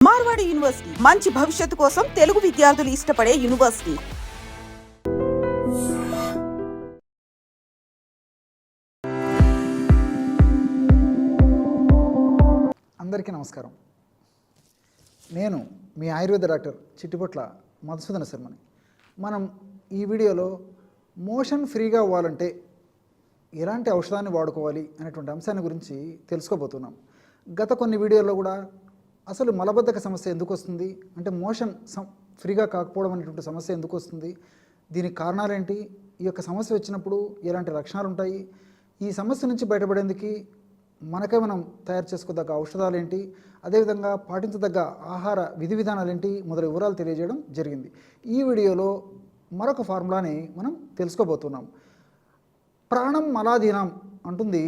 Marwadi university మంచి భవిష్యత్తు కోసం తెలుగు విద్యార్థులు ఇష్టపడే యూనివర్సిటీ. అందరికీ నమస్కారం. నేను మీ ఆయుర్వేద డాక్టర్ చిట్టిపొట్ల మధుసూదన శర్మని. మనం ఈ వీడియోలో మోషన్ ఫ్రీగా అవ్వాలంటే ఎలాంటి ఔషధాన్ని వాడుకోవాలి అనేటువంటి అంశాన్ని గురించి తెలుసుకోబోతున్నాం. గత కొన్ని వీడియోల్లో కూడా అసలు మలబద్ధక సమస్య ఎందుకు వస్తుంది, అంటే మోషన్ ఫ్రీగా కాకపోవడం అనేటువంటి సమస్య ఎందుకు వస్తుంది, దీనికి కారణాలేంటి, ఈ యొక్క సమస్య వచ్చినప్పుడు ఎలాంటి లక్షణాలు ఉంటాయి, ఈ సమస్య నుంచి బయటపడేందుకు మనకే మనం తయారు చేసుకోదగ్గ ఔషధాలు ఏంటి, అదేవిధంగా పాటించదగ్గ ఆహార విధి విధానాలు ఏంటి మొదలైన వివరాలు తెలియజేయడం జరిగింది. ఈ వీడియోలో మరొక ఫార్ములాని మనం తెలుసుకోబోతున్నాం. ప్రాణం మలాధీనం అంటుంది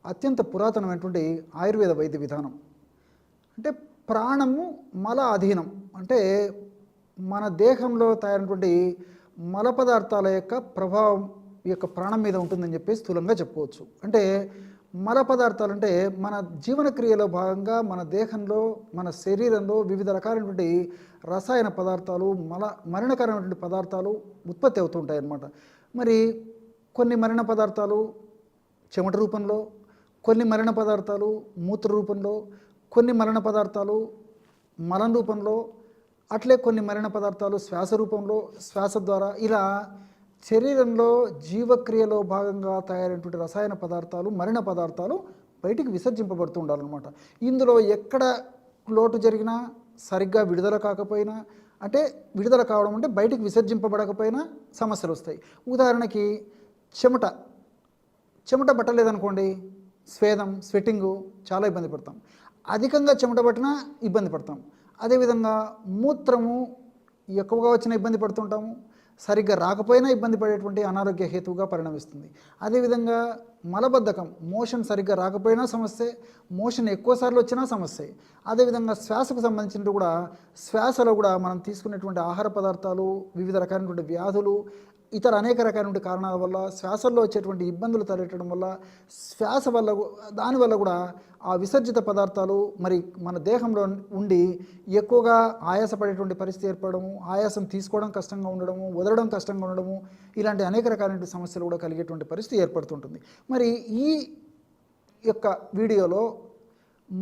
అత్యంత పురాతనమైనటువంటి ఆయుర్వేద వైద్య విధానం. అంటే ప్రాణము మల అధీనం, అంటే మన దేహంలో తయారైనటువంటి మల పదార్థాల యొక్క ప్రభావం ఈ యొక్క ప్రాణం మీద ఉంటుందని చెప్పి స్థూలంగా చెప్పుకోవచ్చు. అంటే మల పదార్థాలు అంటే మన జీవనక్రియలో భాగంగా మన దేహంలో మన శరీరంలో వివిధ రకాలైనటువంటి రసాయన పదార్థాలు మరణకరమైనటువంటి పదార్థాలు ఉత్పత్తి అవుతుంటాయి అన్నమాట. మరి కొన్ని మరణ పదార్థాలు చెమట రూపంలో, కొన్ని మరణ పదార్థాలు మూత్ర రూపంలో, కొన్ని మరణ పదార్థాలు మలం రూపంలో, అట్లే కొన్ని మరణ పదార్థాలు శ్వాస రూపంలో, శ్వాస ద్వారా, ఇలా శరీరంలో జీవక్రియలో భాగంగా తయారైనటువంటి రసాయన పదార్థాలు మరణ పదార్థాలు బయటికి విసర్జింపబడుతూ ఉండాలన్నమాట. ఇందులో ఎక్కడ లోటు జరిగినా, సరిగ్గా విడుదల కాకపోయినా, అంటే విడుదల కావడం అంటే బయటికి విసర్జింపబడకపోయినా సమస్యలు వస్తాయి. ఉదాహరణకి చెమట పట్టలేదనుకోండి, స్వెట్టింగు చాలా ఇబ్బంది పడతాం. అధికంగా చెమట పట్టినా ఇబ్బంది పడతాం. అదేవిధంగా మూత్రము ఎక్కువగా వచ్చిన ఇబ్బంది పడుతుంటాము, సరిగ్గా రాకపోయినా ఇబ్బంది పడేటువంటి అనారోగ్య హేతువుగా పరిణమిస్తుంది. అదేవిధంగా మలబద్ధకం, మోషన్ సరిగ్గా రాకపోయినా సమస్యే, మోషన్ ఎక్కువసార్లు వచ్చినా సమస్యే. అదేవిధంగా శ్వాసకు సంబంధించినట్టు కూడా శ్వాసలో కూడా మనం తీసుకునేటువంటి ఆహార పదార్థాలు, వివిధ రకాలైనటువంటి వ్యాధులు, ఇతర అనేక రకాలైన కారణాల వల్ల శ్వాసల్లో వచ్చేటువంటి ఇబ్బందులు తలెట్టడం వల్ల శ్వాస వల్ల దానివల్ల కూడా ఆ విసర్జిత పదార్థాలు మరి మన దేహంలో ఉండి ఎక్కువగా ఆయాసపడేటువంటి పరిస్థితి ఏర్పడము, ఆయాసం తీసుకోవడం కష్టంగా ఉండడము, వదలడం కష్టంగా ఉండడము, ఇలాంటి అనేక రకాలైన సమస్యలు కూడా కలిగేటువంటి పరిస్థితి ఏర్పడుతుంటుంది. మరి ఈ యొక్క వీడియోలో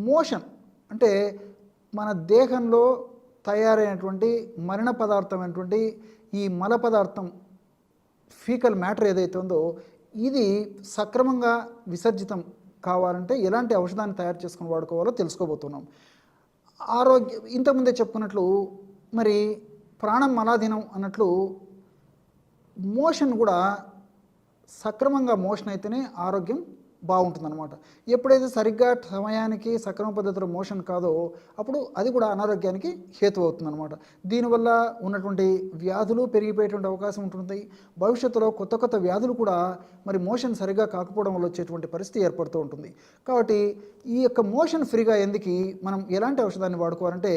మోషన్ అంటే మన దేహంలో తయారైనటువంటి మరణ పదార్థమైనటువంటి ఈ మల పదార్థం ఫీకల్ మ్యాటర్ ఏదైతే ఉందో ఇది సక్రమంగా విసర్జితం కావాలంటే ఎలాంటి ఔషధాన్ని తయారు చేసుకుని వాడుకోవాలో తెలుసుకోబోతున్నాం. ఇంతకుముందే చెప్పుకున్నట్లు మరి ప్రాణం మలాధీనం అన్నట్లు మోషన్ కూడా సక్రమంగా మోషన్ అయితేనే ఆరోగ్యం బాగుంటుందన్నమాట. ఎప్పుడైతే సరిగ్గా సమయానికి సక్రమ పద్ధతిలో మోషన్ కాదో అప్పుడు అది కూడా అనారోగ్యానికి హేతు అవుతుందన్నమాట. దీనివల్ల ఉన్నటువంటి వ్యాధులు పెరిగిపోయేటువంటి అవకాశం ఉంటుంది. భవిష్యత్తులో కొత్త కొత్త వ్యాధులు కూడా మరి మోషన్ సరిగ్గా కాకపోవడం వల్ల వచ్చేటువంటి పరిస్థితి ఏర్పడుతూ ఉంటుంది. కాబట్టి ఈ యొక్క మోషన్ ఫ్రీగా ఎందుకు మనం ఎలాంటి ఔషధాన్ని వాడుకోవాలంటే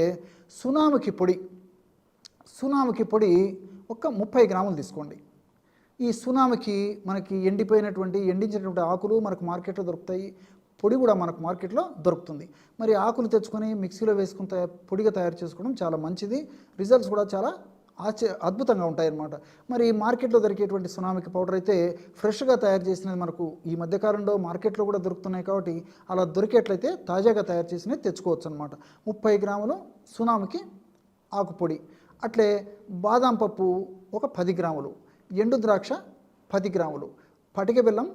సునాముకి పొడి ఒక 30 గ్రాములు తీసుకోండి. ఈ సునామికి మనకి ఎండించినటువంటి ఆకులు మనకు మార్కెట్లో దొరుకుతాయి, పొడి కూడా మనకు మార్కెట్లో దొరుకుతుంది. మరి ఆకులు తెచ్చుకొని మిక్సీలో వేసుకుని పొడిగా తయారు చేసుకోవడం చాలా మంచిది. రిజల్ట్స్ కూడా చాలా అద్భుతంగా ఉంటాయన్నమాట. మరి మార్కెట్లో దొరికేటువంటి సునామికి పౌడర్ అయితే ఫ్రెష్గా తయారు చేసినది మనకు ఈ మధ్యకాలంలో మార్కెట్లో కూడా దొరుకుతున్నాయి. కాబట్టి అలా దొరికేట్లయితే తాజాగా తయారు చేసినవి తెచ్చుకోవచ్చు అనమాట. 30 గ్రాములు సునామికి ఆకు పొడి, అట్లే బాదాం పప్పు ఒక 10 గ్రాములు, ఎండు ద్రాక్ష 10 గ్రాములు, పటిక బెల్లం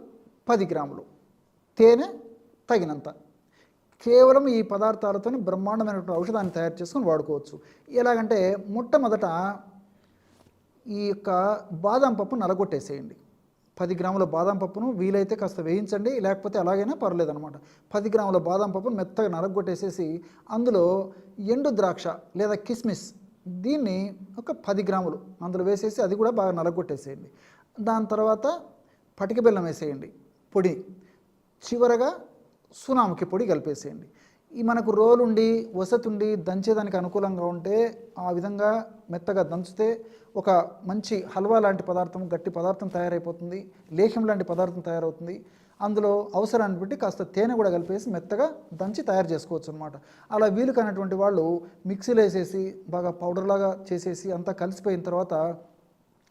10 గ్రాములు, తేనె తగినంత. కేవలం ఈ పదార్థాలతో బ్రహ్మాండమైనటువంటి ఔషధాన్ని తయారు చేసుకొని వాడుకోవచ్చు. ఎలాగంటే మొట్టమొదట ఈ యొక్క బాదాం పప్పు నలగొట్టేసేయండి. 10 గ్రాముల బాదాం పప్పును వీలైతే కాస్త వేయించండి, లేకపోతే అలాగైనా పర్లేదన్నమాట. 10 గ్రాముల బాదాం పప్పును మెత్తగా నలగొట్టేసేసి అందులో ఎండు ద్రాక్ష లేదా కిస్మిస్ దీన్ని ఒక 10 గ్రాములు అందులో వేసేసి అది కూడా బాగా నలగొట్టేసేయండి. దాని తర్వాత పటిక బెల్లం వేసేయండి పొడి, చివరగా సునాముకి పొడి కలిపేసేయండి. ఈ మనకు రోలుండి వసతుండి దంచేదానికి అనుకూలంగా ఉంటే ఆ విధంగా మెత్తగా దంచితే ఒక మంచి హల్వా లాంటి పదార్థం, గట్టి పదార్థం తయారైపోతుంది, లేహ్యం లాంటి పదార్థం తయారవుతుంది. అందులో అవసరాన్ని బట్టి కాస్త తేనె కూడా కలిపేసి మెత్తగా దంచి తయారు చేసుకోవచ్చు అనమాట. అలా వీలు కానటువంటి వాళ్ళు మిక్సీలో వేసేసి బాగా పౌడర్లాగా చేసేసి అంతా కలిసిపోయిన తర్వాత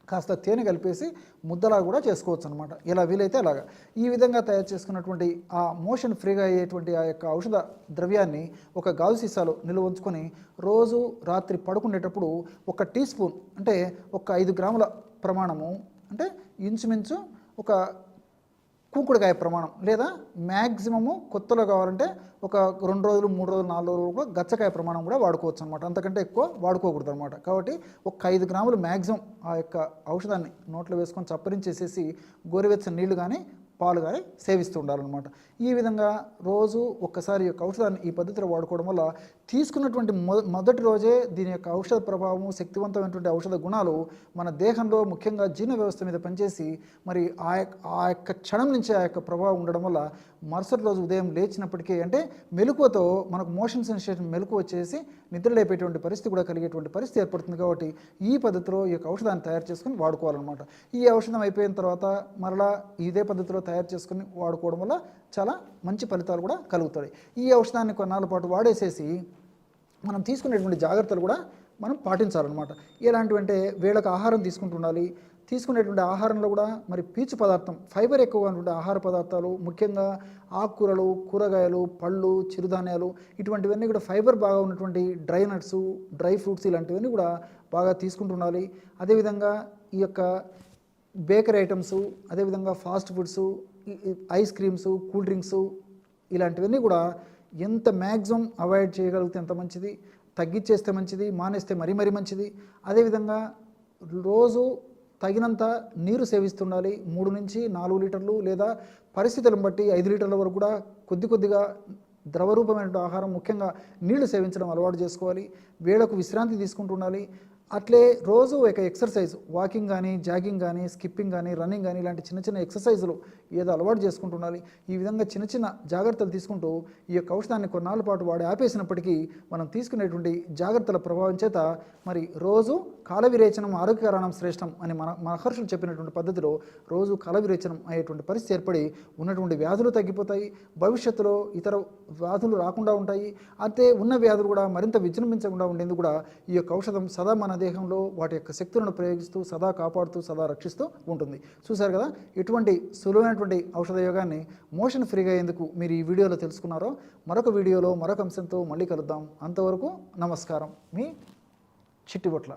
కాస్త తేనె కలిపేసి ముద్దలా కూడా చేసుకోవచ్చు అనమాట. ఇలా వీలైతే అలాగా. ఈ విధంగా తయారు చేసుకున్నటువంటి ఆ మోషన్ ఫ్రీగా అయ్యేటువంటి ఆ యొక్క ఔషధ ద్రవ్యాన్ని ఒక గాజు సీసాలో నిల్వ ఉంచుకొని రోజు రాత్రి పడుకునేటప్పుడు 1 టీ స్పూన్ అంటే ఒక 5 గ్రాముల ప్రమాణము, అంటే ఇంచుమించు ఒక కుంకుడుకాయ ప్రమాణం, లేదా మ్యాక్సిమము కొత్తలో కావాలంటే ఒక 2 రోజులు 3 రోజులు 4 రోజులు కూడా గచ్చకాయ ప్రమాణం కూడా వాడుకోవచ్చు అనమాట. అంతకంటే ఎక్కువ వాడుకోకూడదు అనమాట. కాబట్టి ఒక 5 గ్రాములు మ్యాక్సిమం ఆ యొక్క ఔషధాన్ని నోట్లో వేసుకొని చప్పరించేసేసి గోరువెచ్చని నీళ్లు కానీ పాలు కానీ సేవిస్తూ ఉండాలన్నమాట. ఈ విధంగా రోజు ఒక్కసారి యొక్క ఔషధాన్ని ఈ పద్ధతిలో వాడుకోవడం వల్ల తీసుకున్నటువంటి మొదటి రోజే దీని యొక్క ఔషధ ప్రభావము, శక్తివంతమైనటువంటి ఔషధ గుణాలు మన దేహంలో ముఖ్యంగా జీర్ణ వ్యవస్థ మీద పనిచేసి మరి ఆ యొక్క క్షణం నుంచే ఆ యొక్క ప్రభావం ఉండడం వల్ల మరుసటి రోజు ఉదయం లేచినప్పటికీ అంటే మెలకువతో మనకు మోషన్ సెన్సేషన్ మెలకు వచ్చేసి నిద్ర లేపేటువంటి పరిస్థితి కూడా కలిగేటువంటి పరిస్థితి ఏర్పడుతుంది. కాబట్టి ఈ పద్ధతిలో ఈ యొక్క ఔషధాన్ని తయారు చేసుకుని వాడుకోవాలన్నమాట. ఈ ఔషధం అయిపోయిన తర్వాత మరలా ఇదే పద్ధతిలో తయారు చేసుకుని వాడుకోవడం వల్ల చాలా మంచి ఫలితాలు కూడా కలుగుతాయి. ఈ ఔషధాన్ని కొన్నాళ్ళ పాటు వాడేసేసి మనం తీసుకునేటువంటి జాగ్రత్తలు కూడా మనం పాటించాలన్నమాట. ఎలాంటివంటే వేళకు ఆహారం తీసుకుంటుండాలి. తీసుకునేటువంటి ఆహారంలో కూడా మరి పీచు పదార్థం, ఫైబర్ ఎక్కువగా ఉన్నటువంటి ఆహార పదార్థాలు, ముఖ్యంగా ఆకుకూరలు, కూరగాయలు, పళ్ళు, చిరుధాన్యాలు ఇటువంటివన్నీ కూడా ఫైబర్ బాగా ఉన్నటువంటి డ్రై నట్స్, డ్రై ఫ్రూట్స్ ఇలాంటివన్నీ కూడా బాగా తీసుకుంటుండాలి. అదేవిధంగా ఈ యొక్క బేకరీ ఐటమ్స్, అదేవిధంగా fast foods, ice creams, cool drinks ఇలాంటివన్నీ కూడా ఎంత మ్యాక్సిమం అవాయిడ్ చేయగలిగితే ఎంత మంచిది, తగ్గించేస్తే మంచిది, మానేస్తే మరీ మంచిది. అదేవిధంగా రోజు తగినంత నీరు సేవిస్తుండాలి. 3 నుంచి 4 లీటర్లు, లేదా పరిస్థితులను బట్టి 5 లీటర్ల వరకు కూడా కొద్దిగా ద్రవరూపమైన ఆహారం, ముఖ్యంగా నీళ్లు సేవించడం అలవాటు చేసుకోవాలి. వేళకు విశ్రాంతి తీసుకుంటుండాలి. అట్లే రోజు ఒక ఎక్సర్సైజ్, వాకింగ్ కానీ, జాగింగ్ కానీ, స్కిప్పింగ్ కానీ, రన్నింగ్ కానీ ఇలాంటి చిన్న ఎక్సర్సైజులు ఏదో అలవాటు చేసుకుంటుండాలి. ఈ విధంగా చిన్న జాగ్రత్తలు తీసుకుంటూ ఈ యొక్క ఔషధాన్ని కొన్నాళ్ళ పాటు వాడి ఆపేసినప్పటికీ మనం తీసుకునేటువంటి జాగ్రత్తల ప్రభావం చేత మరి రోజు కాలవిరేచనం ఆరోగ్యకారణం శ్రేష్టం అని మన మహర్షులు చెప్పినటువంటి పద్ధతిలో రోజు కాలవిరేచనం అయ్యేటువంటి పరిస్థితి ఏర్పడి ఉన్నటువంటి వ్యాధులు తగ్గిపోతాయి. భవిష్యత్తులో ఇతర వ్యాధులు రాకుండా ఉంటాయి. అయితే ఉన్న వ్యాధులు కూడా మరింత విజృంభించకుండా ఉండేందుకు కూడా ఈ యొక్క ఔషధం సదా మన దేహంలో వాటి యొక్క శక్తులను ప్రయోగిస్తూ సదా కాపాడుతూ సదా రక్షిస్తూ ఉంటుంది. చూశారు కదా ఎటువంటి సులువైనటువంటి ఔషధ యోగాన్ని మోషన్ ఫ్రీగా ఎందుకు మీరు ఈ వీడియోలో తెలుసుకున్నారో. మరొక వీడియోలో మరొక అంశంతో మళ్ళీ కలుద్దాం. అంతవరకు నమస్కారం. మీ చిట్టిబొట్ల.